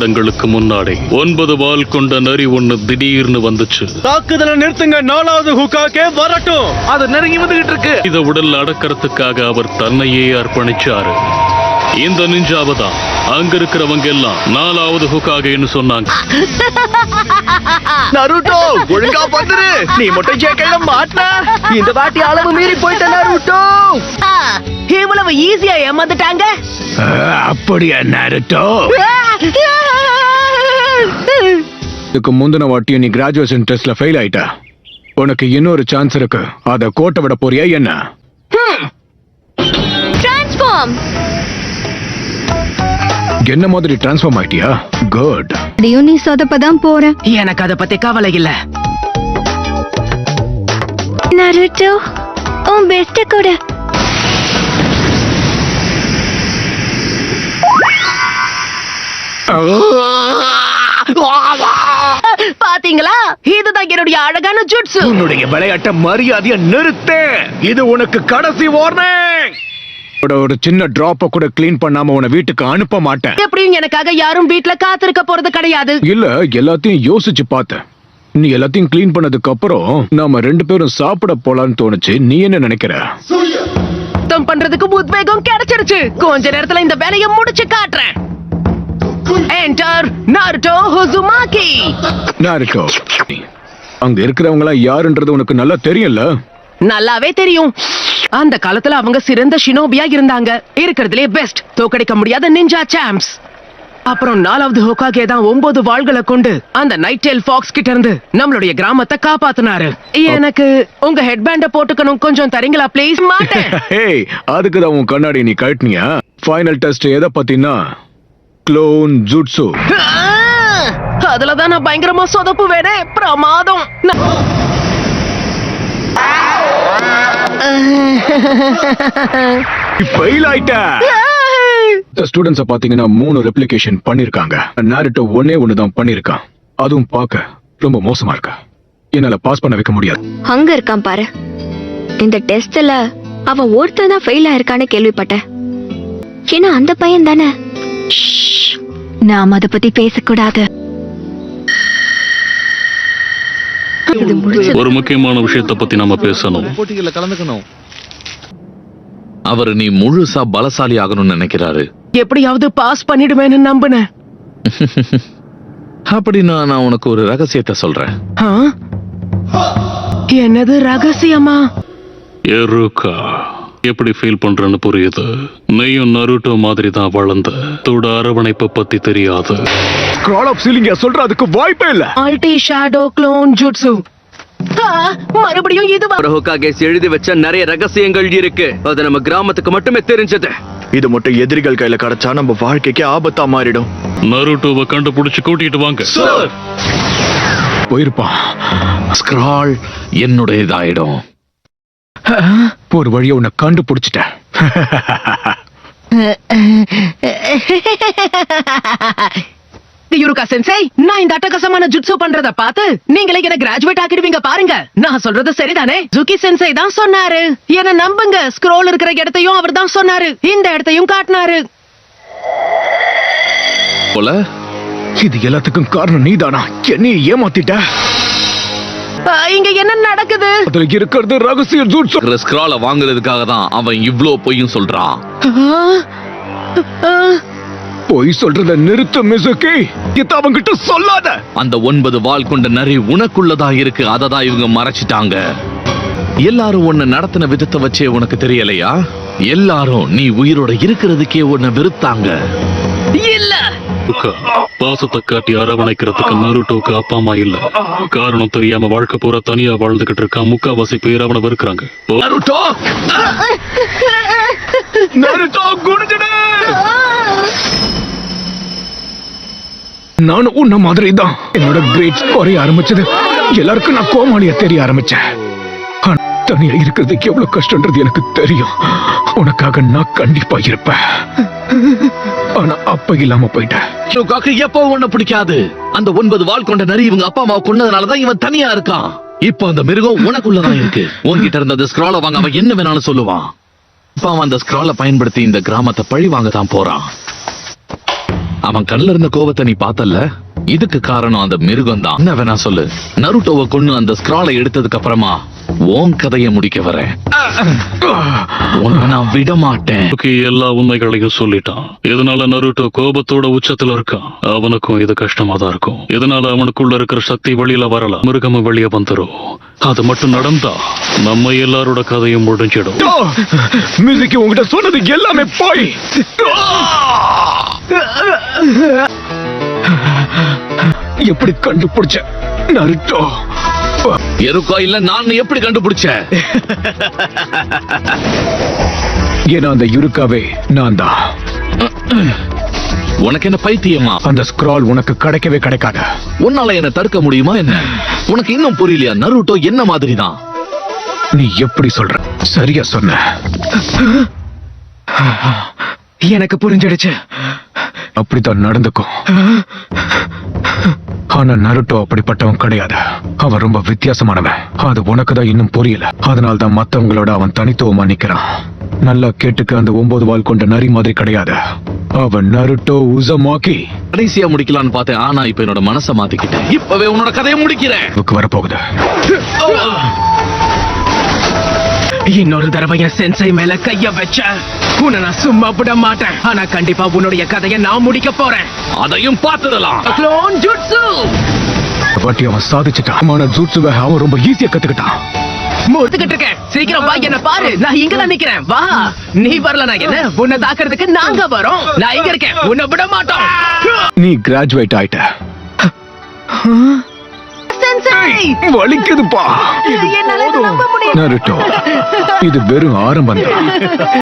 இடங்களுக்கு முன்னாடி 9 வால் கொண்ட நரி ஒண்ணு திடீர்னு வந்துச்சு. தாக்குதலை நிறுத்துங்க, 4வது ஹுக்காகே வரட்டும். அது நெருங்கி வந்துகிட்டு இருக்கு. இத உடல் அடக்கிறதுக்காக அவர் தன்னையே அர்ப்பணிச்சாரு. இந்த நிஞ்சாவை தான் அங்க இருக்கிறவங்க எல்லாம் 4வது ஹுக்காகேன்னு சொன்னாங்க. நருட்டோ ஒழுங்கா வந்துரு, நீ மட்டும் ஜெயிக்கல மாட்டா. இந்த வாட்டி அளவு மீறி போயிட்ட நருட்டோ. இவ்வளவு ஈஸியா ஏமாந்துட்டாங்க. அப்படியா நருட்டோ? இதுக்கு முந்தின வாட்டியும் நீ கிராஜுவேஷன் டெஸ்ட்ல ஃபெயில் ஆயிட்ட. உனக்கு இன்னொரு சான்ஸ் இருக்கு. அத கோட்டை விட போறியா என்ன? டிரான்ஸ்ஃபார்ம். என்ன மாதிரி டிரான்ஸ்ஃபார்ம் ஆயிட்டியா? குட். அதையும் நீ சொதப்பதான் போற. எனக்கு அத பத்தி கவலை இல்ல. நருட்டோ, உன் பெஸ்ட் கூட. பாத்தீங்களா, இதுதான் என்னுடைய அழகான ஜுட்சு. உன்னுடைய விளையாட்ட மரியாதைய நிறுத்து. இது உனக்கு கடைசி வார்னிங். ஒரு சின்ன டிராப்ப கூட க்ளீன் பண்ணாம உன்னை வீட்டுக்கு அனுப்ப மாட்டேன். எப்படியும் எனக்காக யாரும் வீட்ல காத்திருக்க போறது கிடையாது. இல்ல, எல்லாத்தையும் யோசிச்சு பார்த்தேன். நீ எல்லாத்தையும் க்ளீன் பண்ணதுக்கு அப்புறம் நாம 2 பேரும் சாப்பிட போலான்னு தோணுச்சு. நீ என்ன நினைக்கிற? சுத்தம் பண்றதுக்கு உத்வேகம் கிடைச்சிருச்சு. கொஞ்ச நேரத்துல இந்த வேலையை முடிச்சு காட்டுறேன். Enter நாருட்டோ Uzumaki. நாருட்டோ, அங்க இருக்கிறவங்க யாருன்றது உனக்கு நல்லா தெரியும்ல? நல்லாவே தெரியும். அந்த காலத்துல அவங்க சிறந்த ஷினோபியா இருந்தாங்க. இருக்கிறதுலே பெஸ்ட், தோக்கடிக்க முடியாத நிஞ்சா சாம்ப்ஸ். அப்புறம் 4வது ஹோகாகே தான் 9 வாள்களை கொண்டு அந்த நைட் டெயில் ஃபாக்ஸ் கிட்ட இருந்து நம்மளுடைய கிராமத்தை காப்பாத்தினாரு. எனக்கு உங்க ஹெட்பேண்ட போட்டுக்கணும், கொஞ்சம் தரீங்களா ப்ளீஸ்? மாட்டேன். அதுக்கு தான் உன் கண்ணாடி நீ கழட்டினியா? ஃபைனல் டெஸ்ட் எதை பத்தினா? Clone jutsu. அதுலதான் நான் பயங்கரமா சொதப்பு வேறே. பிரமாதம். ஃபெயில் ஆயிட்ட. ஸ்டூடண்ட்ஸ் பாத்தீங்கன்னா 3 ரெப்ளிகேஷன் பண்ணிருக்காங்க. நாருட்டோ ஒண்ணே தான் பண்ணிருக்கான். அதுவும் பார்க்க ரொம்ப மோசமா இருக்கு. என்னால பாஸ் பண்ண வைக்க முடியாது. அங்க இருக்கான் பாரு. இந்த டெஸ்ட்ல அவன் ஒருத்தன் தான் ஃபெயில் ஆயிருக்கான்னு கேள்விப்பட்டேன். ஏன்னா அந்த பையன் தானே. நாம அத பத்தி பேசக்கூடாது. ஒரு முக்கியமான விஷயத்தை பத்தி நாம பேசணும். போட்டிகள்ல கலந்துக்கணும். அவர் நீ முழுசா பலசாலி ஆகணும்னு நினைக்கிறாரு. எப்படியாவது பாஸ் பண்ணிடுவேன்னு நம்பினேன். அப்படின்னா நான் உனக்கு ஒரு ரகசியத்தை சொல்றேன். என்னது ரகசியமா? எருக்கா, எப்படி ஃபீல் பண்றேன்னு புரியுது. நீயும் நருட்டோ மாதிரி தான் வளர்ந்த. தோட அரவணைப்பை பத்தி தெரியாது. ஸ்க்ரால் ஆஃப் சீலிங்க சொல்ற அதுக்கு வாய்ப்பே இல்ல. Multi shadow clone jutsu. மறுபடியும் இது ஹோகாகேஸ் எழுதி வச்ச நிறைய ரகசியங்கள் இருக்கு. அது நம்ம கிராமத்துக்கு மட்டுமே தெரிஞ்சது. இது மட்டும் எதிரிகள் கையில கிடைச்சா நம்ம வாழ்க்கைக்கு ஆபத்தா மாறிடும். நருட்டோவை கண்டுபிடிச்சு கூட்டிட்டு வாங்க. போயிருப்பான். ஸ்க்ரால் என்னுடையதாயிடும். ஒரு வழியை உன்னை கண்டுபிடிச்சிட்டேன். யுருகா சென்சை, நான் இந்த அட்டகாசமான ஜுட்சு பண்றத பார்த்து நீங்களே என்ன கிராஜுவேட் ஆக்கிடுவீங்க பாருங்க. நான் சொல்றது சரிதானே? ஜுகி சென்சை தான் சொன்னாரு. என்ன நம்புங்க. ஸ்க்ரோல் இருக்கிற இடத்தையும் அவர் தான் சொன்னாரு. இந்த இடத்தையும் காட்டினாரு. போல இது எல்லாத்துக்கும் காரணம் நீதானா? என்னைய ஏமாத்திட்ட. இங்க என்ன நடக்குது? அதுல இருக்கிறது ரகசிய ஜுட்சு. ஸ்க்ரால வாங்குறதுக்காக தான் அவன் இவ்ளோ பொய்யும் சொல்றான். பொய் சொல்றத நிறுத்து மிசுகி. இத அவங்கிட்ட சொல்லாத. அந்த 9 வால் கொண்ட நரி உனக்குள்ளதா இருக்கு. அததான் இவங்க மறைச்சிட்டாங்க. எல்லாரும் உன்னை நடத்தின விதத்தை வச்சே உனக்கு தெரியலையா? எல்லாரும் நீ உயிரோட இருக்கிறதுக்கே உன்னை வெறுத்தாங்க. இல்ல, பாசத்தை காட்டி அரவணைக்கிறதுக்கு நருட்டோக்கு அப்பா அம்மா இல்ல. காரணம் தெரியாம வாழ்க்கை பூரா தனியா வாழ்ந்துகிட்டு இருக்கான். முக்காவாசி பேர் அவனை வெறுக்கிறாங்க. Naruto, Naruto குனிஞ்சிடு. நானும் உன்ன மாதிரி தான். என்னோட கிரேட்ஸ் குறைய ஆரம்பிச்சது. எல்லாருக்கும் நான் கோமாளியா தெரிய ஆரம்பிச்சேன். தனியா இருக்கிறதுக்கு எவ்வளவு கஷ்டம்ன்றது எனக்கு தெரியும். உனக்காக நான் கண்டிப்பா இருப்பேன். ஆனா அப்ப இல்லாம போயிட்டேன். எப்போ உன்னை பிடிக்காது. அந்த 9 வால் கொண்ட நரி இவங்க அப்பா அம்மாவை கொன்னதுனாலதான் இவன் தனியா இருக்கான். இப்ப அந்த மிருகம் உனக்குள்ளதான் இருக்கு. உன்கிட்ட இருந்த அந்த ஸ்க்ரால வாங்க அவன் என்ன வேணாலும் சொல்லுவான். இப்ப அவன் அந்த ஸ்க்ரால பயன்படுத்தி இந்த கிராமத்தை பழி வாங்க தான் போறான். அவன் கண்ணுல இருந்த கோவத்தை நீ பார்த்தல்ல, இதுக்கு காரணம் அந்த மிருகம் தான். என்ன வேணா சொல்லு, நருட்டோவை கொன்னு அந்த ஸ்க்ராலை எடுத்ததுக்கு அப்புறமா உன் கதையை முடிக்க வரேன். உன்னை நான் விட மாட்டேன். எல்லா உண்மைகளையும் சொல்லிட்டான். இதனால நருட்டோ கோபத்தோட உச்சத்துல இருக்கான். அவனுக்கும் இது கஷ்டமா தான் இருக்கும். இதனால அவனுக்குள்ள இருக்கிற சக்தி வெளியில வரலாம், மிருகமும் வெளியே வந்துரும். அது மட்டும் நடந்தா நம்ம எல்லாரோட கதையும் முடிஞ்சிடும். மியூசிக் உங்ககிட்ட சொன்னது எல்லாமே போய். எப்படி கண்டுபிடிச்ச நருட்டோ? இருக்கோ இல்ல நான் எப்படி கண்டுபிடிச்ச? ஏன்னா அந்த யுருக்காவே நான் தான். உனக்கு என்ன பைத்தியமா? அந்த ஸ்க்ரால் உனக்கு கிடைக்கவே கிடைக்காது. உன்னால என்ன தடுக்க முடியுமா என்ன? உனக்கு இன்னும் புரியலையா? நருட்டோ என்ன மாதிரி தான். நீ எப்படி சொல்ற? சரியா சொன்ன. எனக்கு புரிஞ்சிடுச்சு. அப்படித்தான் நடந்துக்கும். ஆனா நருட்டோ அப்படிப்பட்டவன் கிடையாது. அவன் ரொம்ப வித்தியாசமானவன். அது உனக்கு தான் இன்னும் புரியல. அதனால தான் மத்தவங்களோட அவன் தனித்துவமா நிக்கிறான். நல்லா கேட்டுக்க, அந்த 9 வால் கொண்ட நரி மாதிரி கிடையாது. அவன் நருட்டோ உசமாக்கி. கடைசியா முடிக்கலான்னு பார்த்தேன், ஆனா இப்ப என்னோட மனசை மாத்திக்கிட்டேன். இப்பவே உன்னோட கதையை முடிக்கிறேன். வரப்போகுது. இன்னொரு தடவை என் சென்சை மேல கைய வச்ச உன்னை நான் சும்மா விட மாட்டேன். ஆனா கண்டிப்பா உன்னுடைய கதையை நான் முடிக்க போறேன். அதையும் பார்த்துடலாம். க்ளோன் ஜுட்சு பட் அவன் சாதிச்சுட்டான். ஆனா ஜூட்சுவை அவன் ரொம்ப ஈஸியா கத்துக்கிட்டான். ஒத்துக்கிட்டு இருக்கேன். சீக்கிரம் வா, என்ன பாரு. நான் இங்க தான் நிக்கிறேன். வா, நீ வரலனா என்ன? உன்னை தாக்குறதுக்கு நாங்க வரோம். நான் இங்க இருக்கேன். உன்னை விட மாட்டோம். நீ கிராஜுவேட் ஆயிட்ட. வலிக்குதுப்பா. என்னால இதை நம்ப முடியல. நருட்டோ, இது வெறும் ஆரம்பம் தான்.